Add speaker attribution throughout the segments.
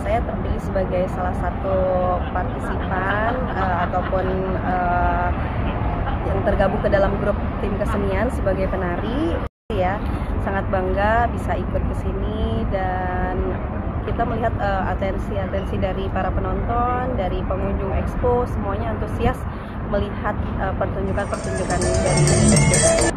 Speaker 1: saya terpilih sebagai salah satu partisipan ataupun yang tergabung ke dalam grup tim kesenian sebagai penari. Ya, sangat bangga bisa ikut ke sini dan kita melihat atensi dari para penonton, dari pengunjung expo, semuanya antusias melihat pertunjukan-pertunjukan dari SBK.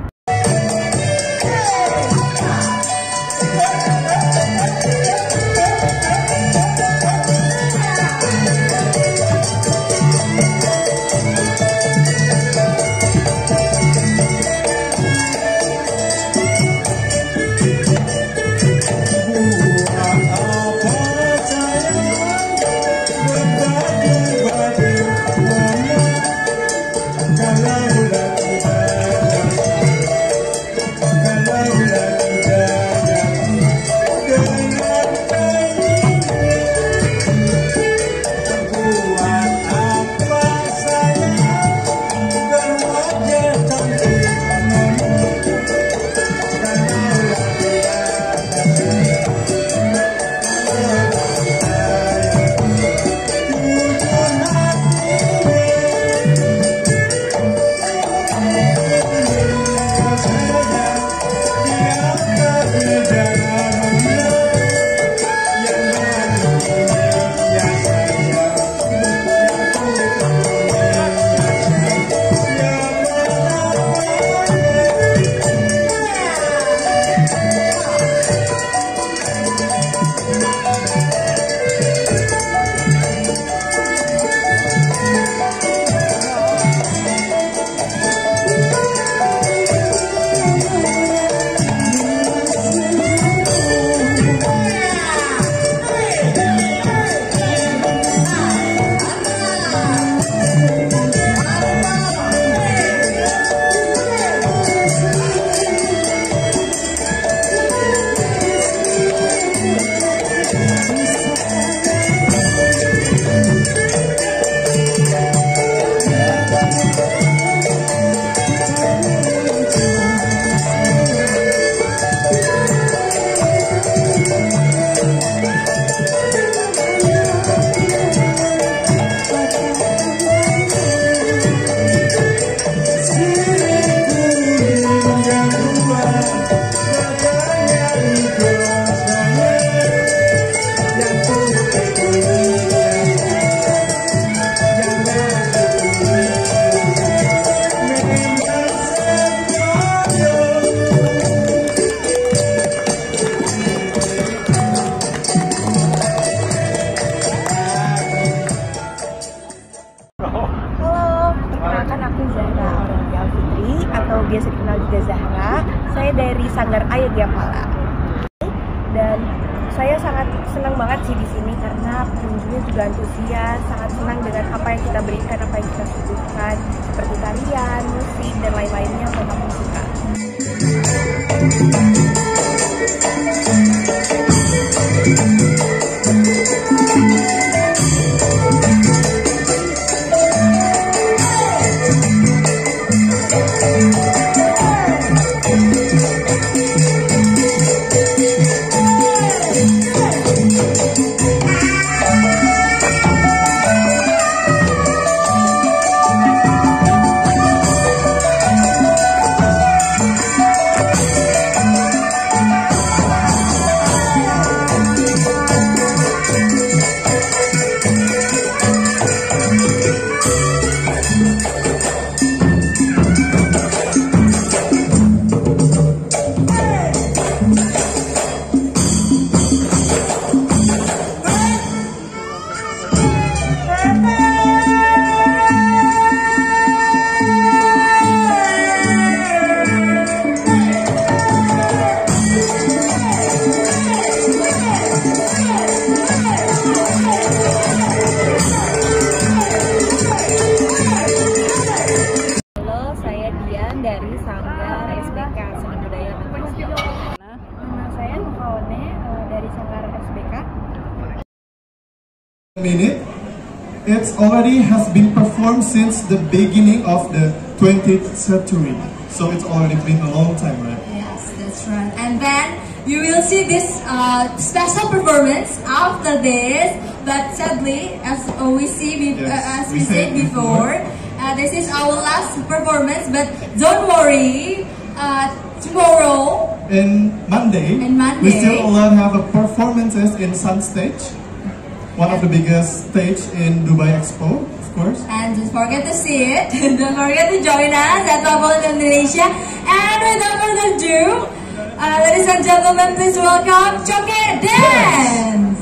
Speaker 2: Biasa dikenal juga Zahra. Saya dari Sanggar Air Diapala. Dan saya sangat senang banget sih di sini karena pengunjungnya juga antusias, sangat senang dengan apa yang kita berikan, apa yang kita suguhkan, seperti tarian, musik, dan lain-lainnya yang mereka suka.
Speaker 3: Minute, it already has been performed since the beginning of the 20th century. So it's already been a long time, right?
Speaker 4: Yes, that's right. And then you will see this special performance after this. But sadly, as we said before, this is our last performance. But don't worry, tomorrow
Speaker 3: and Monday, we still have performances in Sun Stage, one of the biggest stage in Dubai Expo, of course.
Speaker 4: And don't forget to see it. Don't forget to join us at Love Indonesia. And without further ado, ladies and gentlemen, please welcome Choket Dance.